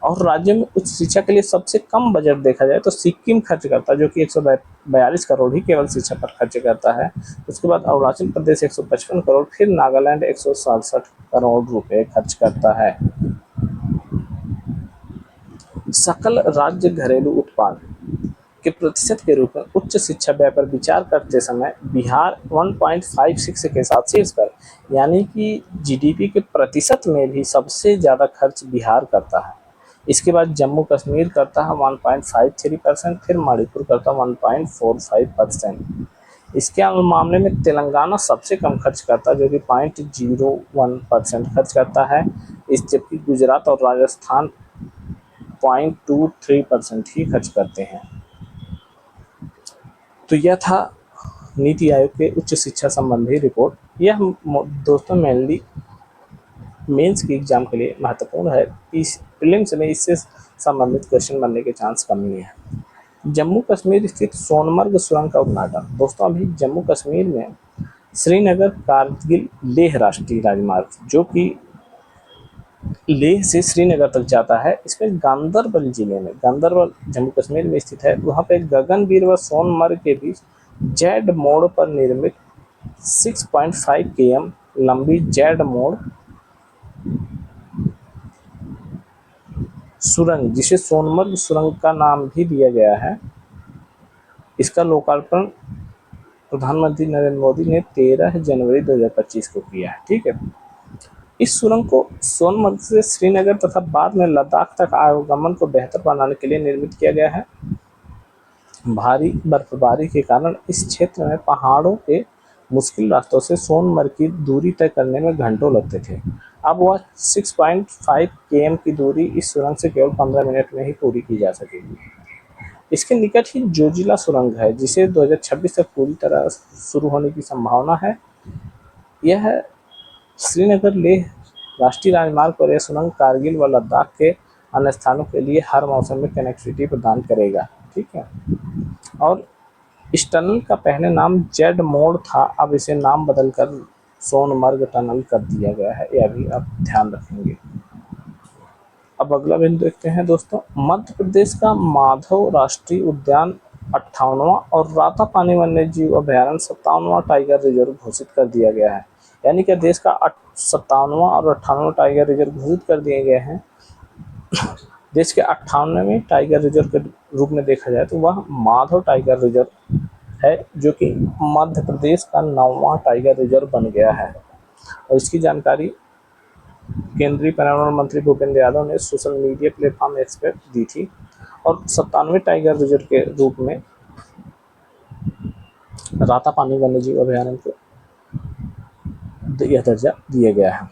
और राज्य में उच्च शिक्षा के लिए सबसे कम बजट देखा जाए तो सिक्किम खर्च करता है, जो कि 142 करोड़ ही केवल शिक्षा पर खर्च करता है। उसके बाद अरुणाचल प्रदेश 155 करोड़, फिर नागालैंड 167 करोड़ रुपए खर्च करता है। सकल राज्य घरेलू उत्पाद के प्रतिशत के रूप में उच्च शिक्षा व्यय पर विचार करते समय बिहार 1.56 के साथ शीर्ष पर, यानी कि जीडीपी के प्रतिशत में भी सबसे ज़्यादा खर्च बिहार करता है। इसके बाद जम्मू कश्मीर करता है 1.53%, फिर मणिपुर करता है 1.45%। इसके मामले में तेलंगाना सबसे कम खर्च करता है, जो कि 0.01% खर्च करता है। इस जबकि गुजरात और राजस्थान 0.23% ही खर्च करते हैं। तो यह था नीति आयोग के उच्च शिक्षा संबंधी रिपोर्ट। यह दोस्तों मेनली मेंस की एग्जाम के लिए महत्वपूर्ण है। इस प्रीलिम्स में इससे संबंधित क्वेश्चन बनने के चांस कम ही है। जम्मू कश्मीर स्थित सोनमर्ग सुरंग का उद्घाटन। दोस्तों अभी जम्मू कश्मीर में श्रीनगर कारगिल लेह राष्ट्रीय राजमार्ग जो कि लेह से श्रीनगर तक जाता है, इसमें गांदरबल जिले में, गांदरबल जम्मू कश्मीर में स्थित है। वहाँ पे गगनवीर व सोनमर्ग के बीच जेड मोड़ पर निर्मित 6.5 km लंबी जेड मोड़ सुरंग, जिसे सोनमर्ग सुरंग का नाम भी दिया गया है, इसका लोकार्पण प्रधानमंत्री नरेंद्र मोदी ने 13 जनवरी 2025 को किया है। ठीक है, इस सुरंग को सोनमर्ग से श्रीनगर तथा बाद में लद्दाख तक आवागमन को बेहतर बनाने के लिए निर्मित किया गया है। भारी बर्फबारी के कारण इस क्षेत्र में पहाड़ों के मुश्किल रास्तों से सोनमर्ग की दूरी तय करने में घंटों लगते थे। अब वह 6.5 km की दूरी इस सुरंग से केवल 15 मिनट में ही पूरी की जा सकेगी। इसके निकट ही जोजिला सुरंग है, जिसे 2026 तक पूरी तरह शुरू होने की संभावना है। यह श्रीनगर लेह राष्ट्रीय राजमार्ग पर यह सुरंग कारगिल व लद्दाख के अन्य स्थानों के लिए हर मौसम में कनेक्टिविटी प्रदान करेगा। ठीक है, और इस टनल का पहले नाम जेड मोड़ था, अब इसे नाम बदलकर सोनमर्ग टनल कर दिया गया है, यह भी आप ध्यान रखेंगे। अब अगला बिंदु देखते हैं दोस्तों। मध्य प्रदेश का माधव राष्ट्रीय उद्यान 58वां और रातापानी वन्य जीव अभयारण्य 57वां टाइगर रिजर्व घोषित कर दिया गया है। यानी कि देश का 57वां और 58वां टाइगर रिजर्व घोषित कर दिए गए हैं। देश के 58वें टाइगर रिजर्व के रूप में देखा जाए तो वह माधव टाइगर रिजर्व है, जो कि मध्य प्रदेश का 9वां टाइगर रिजर्व बन गया है। और इसकी जानकारी केंद्रीय पर्यावरण मंत्री भूपेंद्र यादव ने सोशल मीडिया प्लेटफॉर्म एक्स पर दी थी। और 97वें टाइगर रिजर्व के रूप में रातापानी वन्यजीव अभयारण्य को यह दर्जा दिया गया है।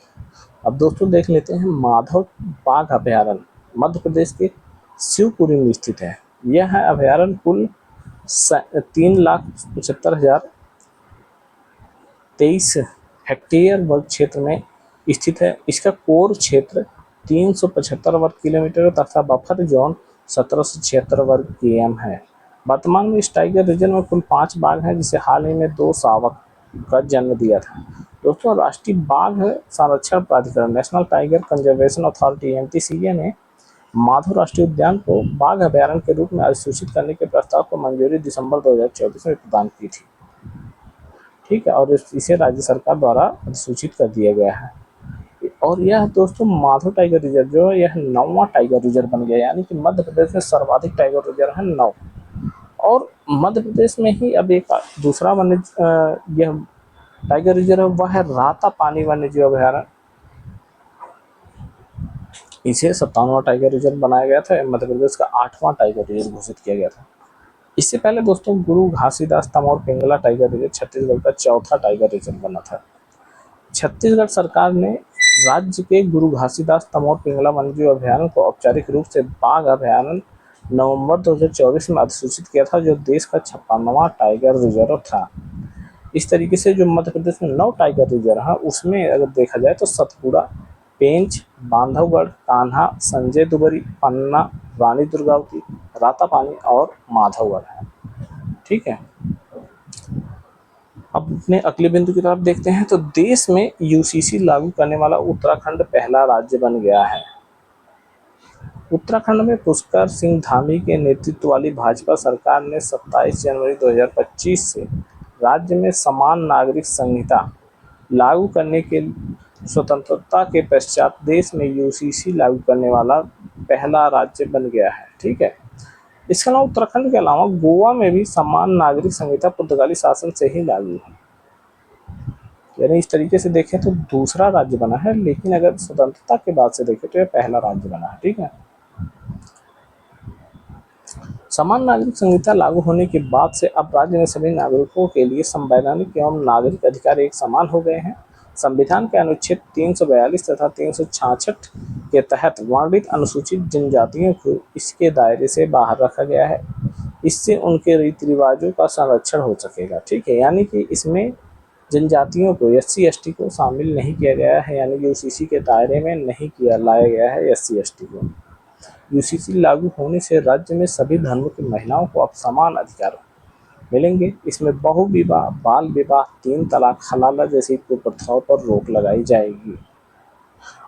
अब दोस्तों देख लेते हैं माधव बाघ अभयारण्य मध्य प्रदेश के शिवपुरी में स्थित है। यह अभयारण्य कुल 3,75,023 हेक्टेयर वर्ग क्षेत्र में स्थित है। इसका कोर क्षेत्र 375 वर्ग किलोमीटर तथा बफर जोन 1776 वर्ग km है। वर्तमान में इस टाइगर रीजन में कुल 5 बाघ हैं, जिसे हाल ही में 2 शावक का जन्म दिया था। दोस्तों राष्ट्रीय बाघ संरक्षण प्राधिकरण national tiger conservation authority NTCA ने माधव राष्ट्रीय उद्यान को बाघ अभयारण्य के रूप में अधिसूचित करने के प्रस्ताव को मंजूरी दिसंबर 2024 में प्रदान की थी। ठीक है, और इसे राज्य सरकार द्वारा अधिसूचित कर दिया गया है। और यह दोस्तों माधव टाइगर रिजर्व जो है यह 9वां टाइगर रिजर्व बन गया, यानी कि मध्य प्रदेश में सर्वाधिक टाइगर रिजर्व है 9। और मध्य प्रदेश में ही अब एक दूसरा वन्य यह टाइगर रिजर्व वह है रातापानी वन्यजीव अभयारण्य। इसे 57वां टाइगर रिजर्व बनाया गया था। मध्य प्रदेश का 8वां टाइगर रिजर्व घोषित किया गया था। इससे पहले दोस्तों गुरु घासीदास तमोर पिंगला टाइगर रिजर्व छत्तीसगढ़ का 4था टाइगर रिजर्व बना था। छत्तीसगढ़ सरकार ने राज्य के गुरु घासीदास तमोर पिंगला वन्यजीव अभयारण्य को औपचारिक रूप से बाघ अभयारण्य नवंबर 2024 में अधिसूचित किया था, जो देश का 56वां टाइगर रिजर्व था। इस तरीके से जो मध्य प्रदेश में 9 टाइगर रिजर्व है उसमें अगर देखा जाए तो सतपुड़ा, पेंच, बांधवगढ़, कान्हा, संजय दुबरी, पन्ना, रानी दुर्गावती, रातापानी और माधवगढ़ है। ठीक है, अब अपने अगले बिंदु की तरफ देखते हैं। तो देश में UCC लागू करने वाला उत्तराखंड पहला राज्य बन गया है। उत्तराखंड में पुष्कर सिंह धामी के नेतृत्व वाली भाजपा सरकार ने 27 जनवरी 2025 से राज्य में समान नागरिक संहिता लागू करने के स्वतंत्रता के पश्चात देश में UCC लागू करने वाला पहला राज्य बन गया है। ठीक है, इसके अलावा उत्तराखंड के अलावा गोवा में भी समान नागरिक संहिता पुर्तगाली शासन से ही लागू है। यानी इस तरीके से देखें तो दूसरा राज्य बना है, लेकिन अगर स्वतंत्रता के बाद से देखें तो यह पहला राज्य बना है। ठीक है, समान नागरिक संहिता लागू होने के बाद से अब राज्य में सभी नागरिकों के लिए संवैधानिक एवं नागरिक अधिकार एक समान हो गए हैं। संविधान के अनुच्छेद 342 तथा 366 के तहत वर्णित अनुसूचित जनजातियों को इसके दायरे से बाहर रखा गया है। इससे उनके रीति रिवाजों का संरक्षण हो सकेगा। ठीक है, यानी कि इसमें जनजातियों को, SC ST को शामिल नहीं किया गया है, यानी कि UCC के दायरे में नहीं किया लाया गया है SC ST को। UCC लागू होने से राज्य में सभी धर्मों की महिलाओं को अब समान अधिकार मिलेंगे। इसमें बहु विवाह, बाल विवाह, 3 तलाक, हलाला जैसी कुप्रथाओं पर रोक लगाई जाएगी।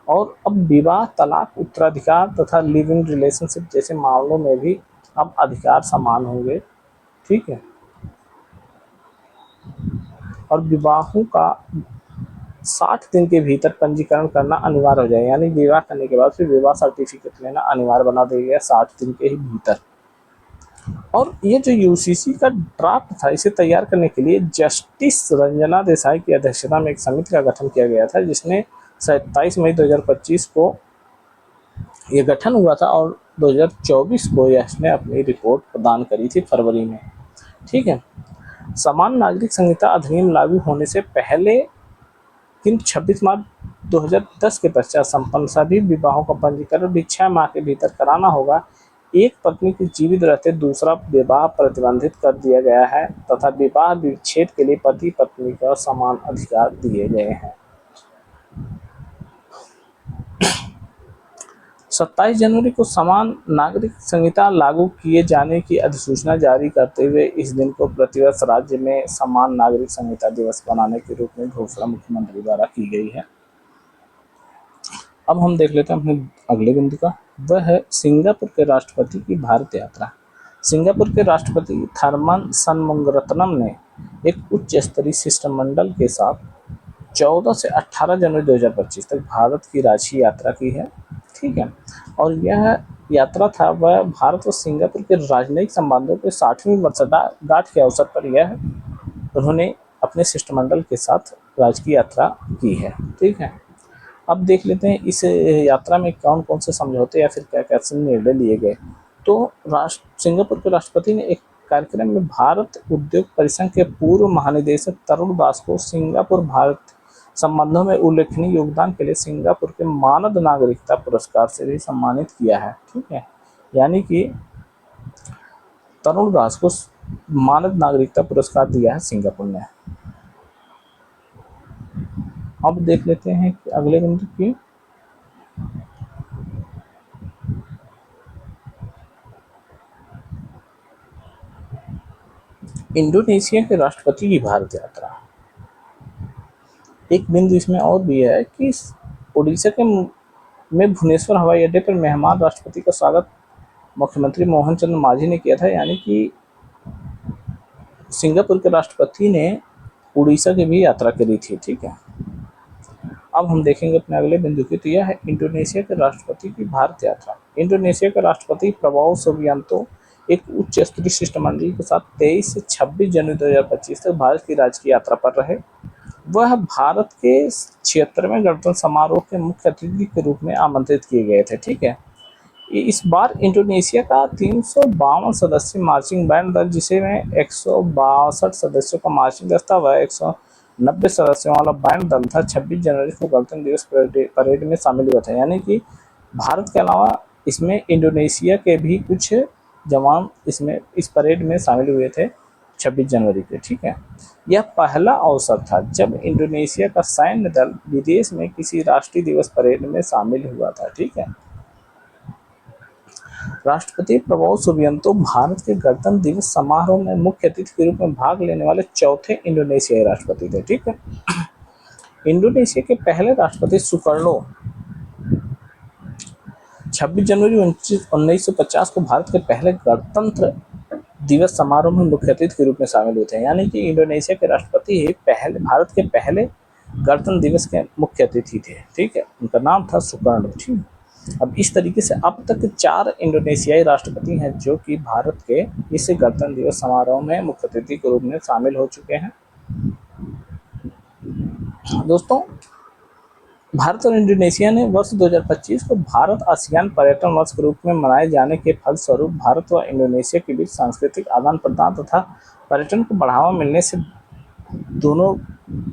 और अब विवाह, तलाक, उत्तराधिकार तथा लिव इन रिलेशनशिप जैसे मामलों में भी अब अधिकार समान होंगे। ठीक है, और विवाहों का 60 दिन के भीतर पंजीकरण करना अनिवार्य हो जाए, यानी विवाह करने के बाद फिर विवाह सर्टिफिकेट लेना अनिवार्य बना दिया गया 60 दिन के ही भीतर। और ये जो UCC का ड्राफ्ट था, इसे तैयार करने के लिए जस्टिस रंजना देसाई की अध्यक्षता में एक समिति का गठन किया गया था, जिसने 27 मई 2025 को ये गठन हुआ था और 2024 को इसने अपनी रिपोर्ट प्रदान करी थी फरवरी में। ठीक है, समान नागरिक संहिता अधिनियम लागू होने से पहले किंतु 26 मार्च 2010 के पश्चात संपन्न सभी विवाहों का पंजीकरण भी 6 माह के भीतर कराना होगा। एक पत्नी के जीवित रहते दूसरा विवाह प्रतिबंधित कर दिया गया है तथा विवाह विच्छेद के लिए पति पत्नी का समान अधिकार दिए गए हैं। 27 जनवरी को समान नागरिक संहिता लागू किए जाने की अधिसूचना जारी करते हुए इस दिन को प्रतिवर्ष राज्य में समान नागरिक संहिता दिवस बनाने के रूप में घोषणा मुख्यमंत्री द्वारा की गई है। अब हम देख लेते हैं अपने अगले बिंदु का, वह है सिंगापुर के राष्ट्रपति की भारत यात्रा। सिंगापुर के राष्ट्रपति थरमन शनमुगारत्नम ने एक उच्च स्तरीय शिष्टमंडल के साथ 14 से 18 जनवरी 2025 तक भारत की राजकीय यात्रा की है। ठीक है, और यह यात्रा था वह भारत और सिंगापुर के राजनयिक संबंधों के 60वीं वर्षगांठ के अवसर पर यह उन्होंने अपने शिष्टमंडल के साथ राजकीय यात्रा की है। ठीक है, अब देख लेते हैं इस यात्रा में कौन कौन से समझौते या फिर क्या क्या निर्णय लिए गए। तो सिंगापुर के राष्ट्रपति ने एक कार्यक्रम में भारत उद्योग परिसंघ के पूर्व महानिदेशक तरुण दास को सिंगापुर भारत संबंधों में उल्लेखनीय योगदान के लिए सिंगापुर के मानद नागरिकता पुरस्कार से भी सम्मानित किया है। ठीक है, यानी कि तरुण दास को मानद नागरिकता पुरस्कार दिया है सिंगापुर ने। अब देख लेते हैं कि अगले बिंदु की, इंडोनेशिया के राष्ट्रपति की भारत यात्रा। एक बिंदु इसमें और भी है कि उड़ीसा के में भुवनेश्वर हवाई अड्डे पर मेहमान राष्ट्रपति का स्वागत मुख्यमंत्री मोहन चंद्र मांझी ने किया था, यानी कि सिंगापुर के राष्ट्रपति ने उड़ीसा की भी यात्रा करी थी। ठीक है, अब हम देखेंगे अपने अगले बिंदु की, तो यह है इंडोनेशिया के राष्ट्रपति की भारत यात्रा। इंडोनेशिया के राष्ट्रपति प्रबोवो सुबियांतो एक उच्च स्तरीय शिष्टमंडल के साथ 23 से 26 जनवरी 2025 तक भारत की राजकीय यात्रा पर रहे। वह भारत के 76वें गणतंत्र समारोह के मुख्य अतिथि के रूप में आमंत्रित किए गए थे। ठीक है, इस बार इंडोनेशिया का 352 सदस्यीय मार्चिंग बैंड दल, जिसे में 162 सदस्यों का मार्चिंग दल था, वह 190 सदस्यों वाला बैंड दल था, 26 जनवरी को गणतंत्र दिवस परेड में शामिल हुआ था। यानी कि भारत के अलावा इसमें इंडोनेशिया के भी कुछ जवान इसमें इस परेड में शामिल हुए थे 26 जनवरी के। ठीक है, यह पहला अवसर था जब इंडोनेशिया का सैन्य दल विदेश में किसी राष्ट्रीय दिवस परेड में शामिल हुआ था। ठीक है, राष्ट्रपति प्रबोवो सुबियांतो भारत के गणतंत्र दिवस समारोह में मुख्य अतिथि के रूप में भाग लेने वाले चौथे इंडोनेशियाई राष्ट्रपति थे। ठीक है, इंडोनेशिया के पहले राष्ट्रपति सुकर्णो 26 जनवरी 1950 को भारत के पहले गणतंत्र दिवस समारोह में मुख्य अतिथि के रूप में शामिल हुए थे। यानी कि इंडोनेशिया के राष्ट्रपति पहले भारत के पहले गणतंत्र दिवस के मुख्य अतिथि थे। ठीक है, उनका नाम था सुकर्णो। ठीक, अब इस तरीके से अब तक 4 इंडोनेशियाई राष्ट्रपति हैं जो कि भारत के इस गणतंत्र दिवस समारोह में मुख्य अतिथि के रूप में शामिल हो चुके हैं। दोस्तों, भारत और इंडोनेशिया ने वर्ष 2025 को भारत आसियान पर्यटन वर्ष के रूप में मनाए जाने के फलस्वरूप भारत व इंडोनेशिया के बीच सांस्कृतिक आदान प्रदान तथा पर्यटन को बढ़ावा मिलने से दोनों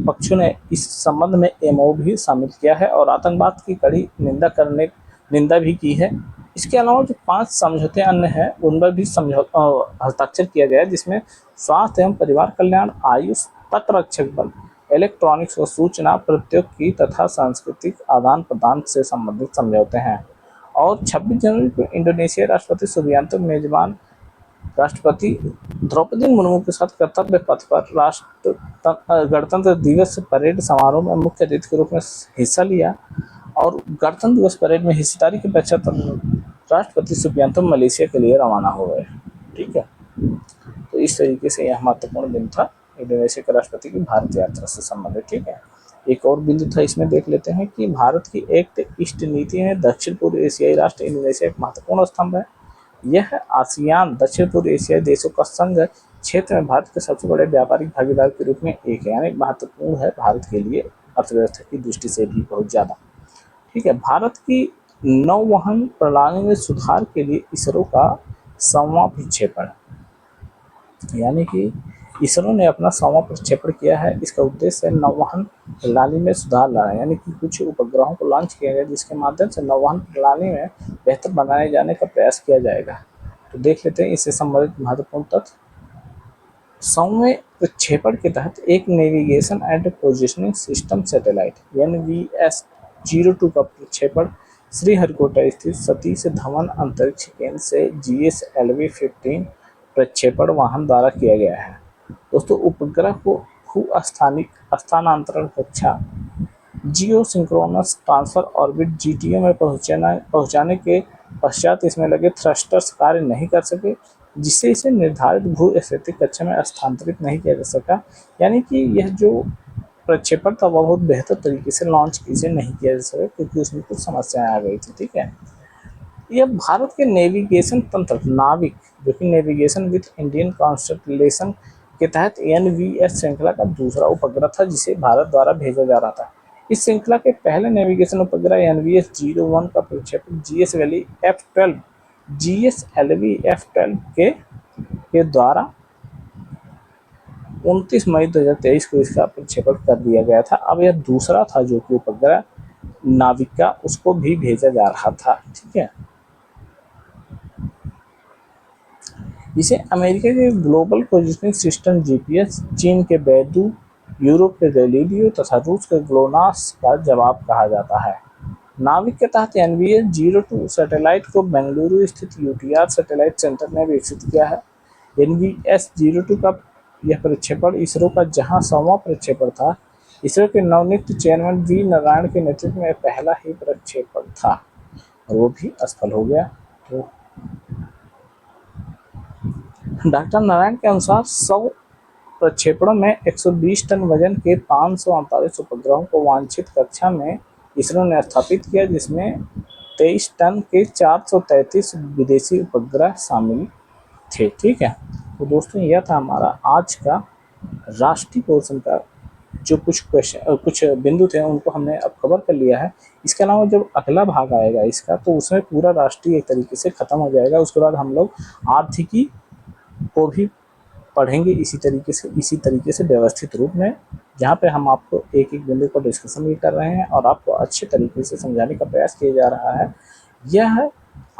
पक्षों ने इस संबंध में MOU भी शामिल किया है और आतंकवाद की कड़ी निंदा भी की है। इसके अलावा जो 5 समझौते अन्य हैं उन पर भी हस्ताक्षर किया गया है, जिसमें स्वास्थ्य एवं परिवार कल्याण, आयुष, तटरक्षक बल, इलेक्ट्रॉनिक्स व सूचना प्रौद्योगिकी तथा सांस्कृतिक आदान प्रदान से संबंधित समझौते हैं। और 26 जनवरी को इंडोनेशिया राष्ट्रपति सुबियांतो मेजबान राष्ट्रपति द्रौपदी मुर्मू के साथ कर्तव्य पथ पर गणतंत्र दिवस परेड समारोह में मुख्य अतिथि के रूप में हिस्सा लिया। और गणतंत्र दिवस परेड में हिस्सेदारी के पश्चात राष्ट्रपति सुबियांतो मलेशिया के लिए रवाना हो गए। ठीक है, तो इस तरीके से यह महत्वपूर्ण दिन था इंडोनेशिया के राष्ट्रपति की भारत यात्रा से संबंधित। ठीक है, एक और बिंदु था इसमें देख लेते हैं कि भारत की एक्ट ईस्ट नीति में दक्षिण पूर्व एशियाई राष्ट्र इंडोनेशिया एक महत्वपूर्ण स्तंभ है। यह आसियान दक्षिण पूर्व एशियाई देशों का संघ क्षेत्र में भारत के सबसे बड़े व्यापारिक भागीदार के रूप में एक है, यानी महत्वपूर्ण है भारत के लिए अर्थव्यवस्था की दृष्टि से भी बहुत ज़्यादा। ठीक है, भारत की नौवहन प्रणाली में सुधार के लिए इसरो का 100वां प्रक्षेपण, यानी कि इसरो ने अपना 100वां प्रक्षेपण किया है। इसका उद्देश्य नौवहन प्रणाली में सुधार लाना, यानी कि कुछ उपग्रहों को लॉन्च किया गया जिसके माध्यम से नौवहन प्रणाली में बेहतर बनाए जाने का प्रयास किया जाएगा। तो देख लेते हैं इससे संबंधित महत्वपूर्ण तथ्य। 100वें प्रक्षेपण के तहत एक navigation and positioning system satellite NVS-02 का प्रक्षेपण श्रीहरिकोटा स्थित सतीश धवन अंतरिक्ष केंद्र से GSLV-15 प्रक्षेपण वाहन द्वारा किया गया है। दोस्तों, उपग्रह को भू स्थानांतरण कक्षा जियो सिंक्रोनस ट्रांसफर ऑर्बिट GTO में पहुंचाने के पश्चात इसमें लगे थ्रस्टर्स कार्य नहीं कर सके, जिससे इसे निर्धारित भू स्थिति कक्षा में स्थानांतरित नहीं किया जा सका। यानी कि यह जो प्रक्षेपण था वह बहुत बेहतर तरीके से लॉन्च इसे नहीं किया जा सका क्योंकि उसमें कुछ समस्याएं आ गई थी। ठीक है, यह भारत के नेविगेशन तंत्र नाविक, जो कि नेविगेशन विथ इंडियन कॉन्स्टलेशन के तहत NVS श्रृंखला का दूसरा उपग्रह था जिसे भारत द्वारा भेजा जा रहा था। इस श्रृंखला के पहले नेविगेशन उपग्रह NVS-01 का प्रक्षेपण GSLV-F12 के द्वारा 29 मई 2023 को इसका प्रक्षेपण कर दिया गया था। अब यह दूसरा था जो कि उपग्रह नाविका, उसको भी भेजा जा रहा था। ठीक है, इसे अमेरिका के ग्लोबल पोजिशनिंग सिस्टम GPS, चीन के बैदू, यूरोप के गैलीलियो तथा रूस के ग्लोनास का जवाब कहा जाता है। नाविक के तहत NVS-02 सैटेलाइट को बेंगलुरु स्थित UTR सैटेलाइट सेंटर ने विकसित किया है। NVS-02 का यह प्रक्षेपण इसरो का जहां 100वां प्रक्षेपण था, इसरो के नवनियुक्त चेयरमैन V नारायण के नेतृत्व में पहला ही प्रक्षेपण था और वो भी असफल हो गया। तो डॉक्टर नारायण के अनुसार 100 प्रक्षेपणों में 120 टन वजन के 548 उपग्रहों को वांछित कक्षा में इसरो ने स्थापित किया, जिसमें 23 टन के 433 विदेशी उपग्रह शामिल थे। ठीक है, तो दोस्तों यह था हमारा आज का राष्ट्रीय पोर्शन का जो कुछ बिंदु थे उनको हमने अब कवर कर लिया है। इसके अलावा जब अगला भाग आएगा इसका तो उसमें पूरा राष्ट्रीय एक तरीके से खत्म हो जाएगा। उसके बाद हम लोग आर्थिकी को भी पढ़ेंगे इसी तरीके से व्यवस्थित रूप में, जहाँ पे हम आपको एक एक बिंदु पर डिस्कशन भी कर रहे हैं और आपको अच्छे तरीके से समझाने का प्रयास किया जा रहा है। यह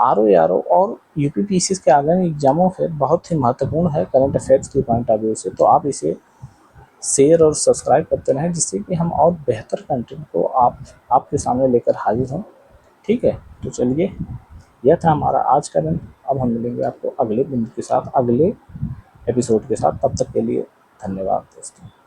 RO और UPPSC के आगामी एग्जामों से बहुत ही महत्वपूर्ण है करंट अफेयर्स के पॉइंट ऑफ व्यू से। तो आप इसे शेयर और सब्सक्राइब करते रहें जिससे कि हम और बेहतर कंटेंट को आपके सामने लेकर हाजिर हों। ठीक है, तो चलिए, यह था हमारा आज का दिन। अब हम मिलेंगे आपको अगले बिंदु के साथ, अगले एपिसोड के साथ। तब तक के लिए धन्यवाद दोस्तों।